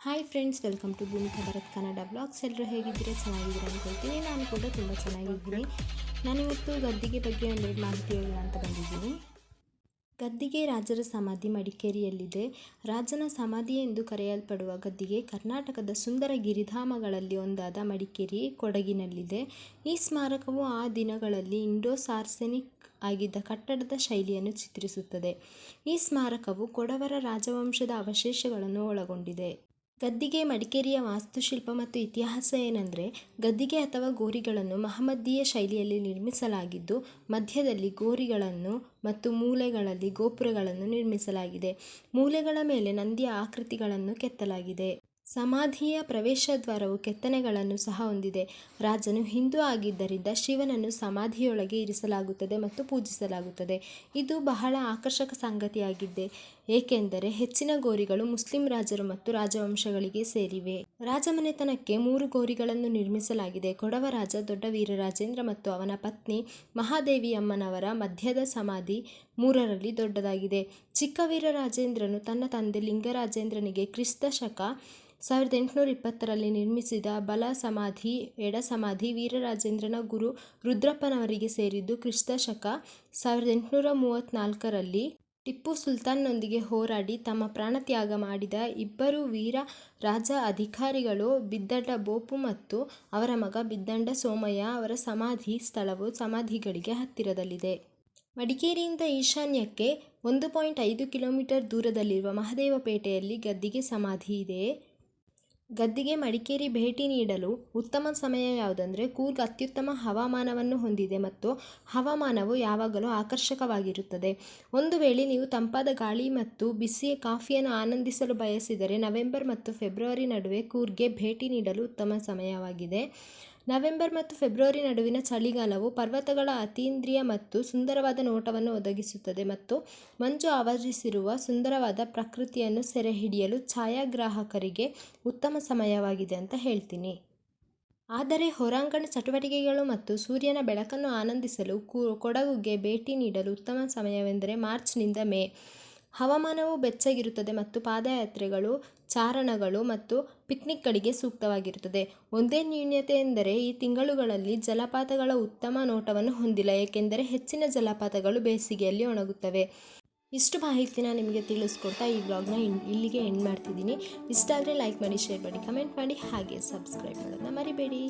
Hi friends, welcome to Bhoomika Bharat Kannada blogs. ಎಲ್ಲರೂ ಹೇಗಿದ್ದೀರಾ? ಚೆನ್ನಾಗಿದ್ದೀರಾ ಅಂದ್ಕೊಳ್ತೀನಿ. ನಾನು ಕೂಡ ತುಂಬ ಚೆನ್ನಾಗಿದ್ದೀನಿ. ನಾನಿವತ್ತು ಗದ್ದಿಗೆ ಬಗ್ಗೆ ಒಂದೆರಡು ಮಾಹಿತಿ ಹೇಳೋಣ ಅಂತ ಬಂದಿದ್ದೀನಿ. ಗದ್ದಿಗೆ ರಾಜರ ಸಮಾಧಿ ಮಡಿಕೇರಿಯಲ್ಲಿದೆ. ರಾಜನ ಸಮಾಧಿ ಎಂದು ಕರೆಯಲ್ಪಡುವ ಗದ್ದಿಗೆ ಕರ್ನಾಟಕದ ಸುಂದರ ಗಿರಿಧಾಮಗಳಲ್ಲಿ ಒಂದಾದ ಮಡಿಕೇರಿ, ಕೊಡಗಿನಲ್ಲಿದೆ. ಈ ಸ್ಮಾರಕವು ಆ ದಿನಗಳಲ್ಲಿ ಇಂಡೋ-ಸಾರ್ಸೆನಿಕ್ ಆಗಿದ್ದ ಕಟ್ಟಡದ ಶೈಲಿಯನ್ನು ಚಿತ್ರಿಸುತ್ತದೆ. ಈ ಸ್ಮಾರಕವು ಕೊಡವರ ರಾಜವಂಶದ ಅವಶೇಷಗಳನ್ನು ಒಳಗೊಂಡಿದೆ. ಗದ್ದಿಗೆ ಮಡಿಕೇರಿಯ ವಾಸ್ತುಶಿಲ್ಪ ಮತ್ತು ಇತಿಹಾಸ ಏನೆಂದರೆ, ಗದ್ದಿಗೆ ಅಥವಾ ಗೋರಿಗಳನ್ನು ಮಹಮ್ಮದೀಯ ಶೈಲಿಯಲ್ಲಿ ನಿರ್ಮಿಸಲಾಗಿದ್ದು, ಮಧ್ಯದಲ್ಲಿ ಗೋರಿಗಳನ್ನು ಮತ್ತು ಮೂಲೆಗಳಲ್ಲಿ ಗೋಪುರಗಳನ್ನು ನಿರ್ಮಿಸಲಾಗಿದೆ. ಮೂಲೆಗಳ ಮೇಲೆ ನಂದಿಯ ಆಕೃತಿಗಳನ್ನು ಕೆತ್ತಲಾಗಿದೆ. ಸಮಾಧಿಯ ಪ್ರವೇಶ ದ್ವಾರವು ಕೆತ್ತನೆಗಳನ್ನು ಸಹ ಹೊಂದಿದೆ. ರಾಜನು ಹಿಂದೂ ಆಗಿದ್ದರಿಂದ ಶಿವನನ್ನು ಸಮಾಧಿಯೊಳಗೆ ಇರಿಸಲಾಗುತ್ತದೆ ಮತ್ತು ಪೂಜಿಸಲಾಗುತ್ತದೆ. ಇದು ಬಹಳ ಆಕರ್ಷಕ ಸಂಗತಿಯಾಗಿದೆ, ಏಕೆಂದರೆ ಹೆಚ್ಚಿನ ಗೋರಿಗಳು ಮುಸ್ಲಿಂ ರಾಜರು ಮತ್ತು ರಾಜವಂಶಗಳಿಗೆ ಸೇರಿವೆ. ರಾಜಮನೆತನಕ್ಕೆ 3 ಗೋರಿಗಳನ್ನು ನಿರ್ಮಿಸಲಾಗಿದೆ. ಕೊಡವ ರಾಜ ದೊಡ್ಡ ವೀರರಾಜೇಂದ್ರ ಮತ್ತು ಅವನ ಪತ್ನಿ ಮಹಾದೇವಿಯಮ್ಮನವರ ಮಧ್ಯದ ಸಮಾಧಿ 3ರಲ್ಲಿ ದೊಡ್ಡದಾಗಿದೆ. ಚಿಕ್ಕ ವೀರರಾಜೇಂದ್ರನು ತನ್ನ ತಂದೆ ಲಿಂಗರಾಜೇಂದ್ರನಿಗೆ ಕ್ರಿಸ್ತ ಶಕ 1820ರಲ್ಲಿ ನಿರ್ಮಿಸಿದ ಬಲ ಸಮಾಧಿ, ಎಡ ಸಮಾಧಿ ವೀರರಾಜೇಂದ್ರನ ಗುರು ರುದ್ರಪ್ಪನವರಿಗೆ ಸೇರಿದ್ದು. ಕ್ರಿಸ್ತ ಶಕ 1834ರಲ್ಲಿ ಟಿಪ್ಪು ಸುಲ್ತಾನ್ನೊಂದಿಗೆ ಹೋರಾಡಿ ತಮ್ಮ ಪ್ರಾಣತ್ಯಾಗ ಮಾಡಿದ ಇಬ್ಬರು ವೀರ ರಾಜ ಅಧಿಕಾರಿಗಳು ಬಿದ್ದಂಡ ಬೋಪು ಮತ್ತು ಅವರ ಮಗ ಬಿದ್ದಂಡ ಸೋಮಯ್ಯ ಅವರ ಸಮಾಧಿ ಸ್ಥಳವು ಸಮಾಧಿಗಳಿಗೆ ಹತ್ತಿರದಲ್ಲಿದೆ. ಮಡಿಕೇರಿಯಿಂದ ಈಶಾನ್ಯಕ್ಕೆ 1.5 ಕಿಲೋಮೀಟರ್ ದೂರದಲ್ಲಿರುವ ಮಹದೇವಪೇಟೆಯಲ್ಲಿ ಗದ್ದಿಗೆ ಸಮಾಧಿ ಇದೆ. ಗದ್ದಿಗೆ ಮಡಿಕೇರಿ ಭೇಟಿ ನೀಡಲು ಉತ್ತಮ ಸಮಯ ಯಾವುದಂದರೆ, ಕೂರ್ಗ್ ಅತ್ಯುತ್ತಮ ಹವಾಮಾನವನ್ನು ಹೊಂದಿದೆ ಮತ್ತು ಹವಾಮಾನವು ಯಾವಾಗಲೂ ಆಕರ್ಷಕವಾಗಿರುತ್ತದೆ. ಒಂದು ವೇಳೆ ನೀವು ತಂಪಾದ ಗಾಳಿ ಮತ್ತು ಬಿಸಿ ಕಾಫಿಯನ್ನು ಆನಂದಿಸಲು ಬಯಸಿದರೆ ನವೆಂಬರ್ ಮತ್ತು ಫೆಬ್ರವರಿ ನಡುವೆ ಕೂರ್ಗ್ಗೆ ಭೇಟಿ ನೀಡಲು ಉತ್ತಮ ಸಮಯವಾಗಿದೆ. ನವೆಂಬರ್ ಮತ್ತು ಫೆಬ್ರವರಿ ನಡುವಿನ ಚಳಿಗಾಲವು ಪರ್ವತಗಳ ಅತೀಂದ್ರಿಯ ಮತ್ತು ಸುಂದರವಾದ ನೋಟವನ್ನು ಒದಗಿಸುತ್ತದೆ ಮತ್ತು ಮಂಜು ಆವರಿಸಿರುವ ಸುಂದರವಾದ ಪ್ರಕೃತಿಯನ್ನು ಸೆರೆಹಿಡಿಯಲು ಛಾಯಾಗ್ರಾಹಕರಿಗೆ ಉತ್ತಮ ಸಮಯವಾಗಿದೆ ಅಂತ ಹೇಳ್ತೀನಿ. ಆದರೆ ಹೊರಾಂಗಣ ಚಟುವಟಿಕೆಗಳು ಮತ್ತು ಸೂರ್ಯನ ಬೆಳಕನ್ನು ಆನಂದಿಸಲು ಕೊಡಗುಗೆ ಭೇಟಿ ನೀಡಲು ಉತ್ತಮ ಸಮಯವೆಂದರೆ ಮಾರ್ಚ್ನಿಂದ ಮೇ. ಹವಾಮಾನವು ಬೆಚ್ಚಗಿರುತ್ತದೆ ಮತ್ತು ಪಾದಯಾತ್ರೆಗಳು, ಚಾರಣಗಳು ಮತ್ತು ಪಿಕ್ನಿಕ್ಗಳಿಗೆ ಸೂಕ್ತವಾಗಿರುತ್ತದೆ. ಒಂದೇ ನ್ಯೂನತೆ ಎಂದರೆ ಈ ತಿಂಗಳುಗಳಲ್ಲಿ ಜಲಪಾತಗಳ ಉತ್ತಮ ನೋಟವನ್ನು ಹೊಂದಿಲ್ಲ, ಏಕೆಂದರೆ ಹೆಚ್ಚಿನ ಜಲಪಾತಗಳು ಬೇಸಿಗೆಯಲ್ಲಿ ಒಣಗುತ್ತವೆ. ಇಷ್ಟು ಮಾಹಿತಿನ ನಿಮಗೆ ತಿಳಿಸ್ಕೊಡ್ತಾ ಈ ವ್ಲಾಗ್ನ ಇಲ್ಲಿಗೆ ಎಂಡ್ ಮಾಡ್ತಿದ್ದೀನಿ. ಇಷ್ಟ ಆದರೆ ಲೈಕ್ ಮಾಡಿ, ಶೇರ್ ಮಾಡಿ, ಕಮೆಂಟ್ ಮಾಡಿ, ಹಾಗೆ ಸಬ್ಸ್ಕ್ರೈಬ್ ಮಾಡೋದನ್ನ ಮರಿಬೇಡಿ.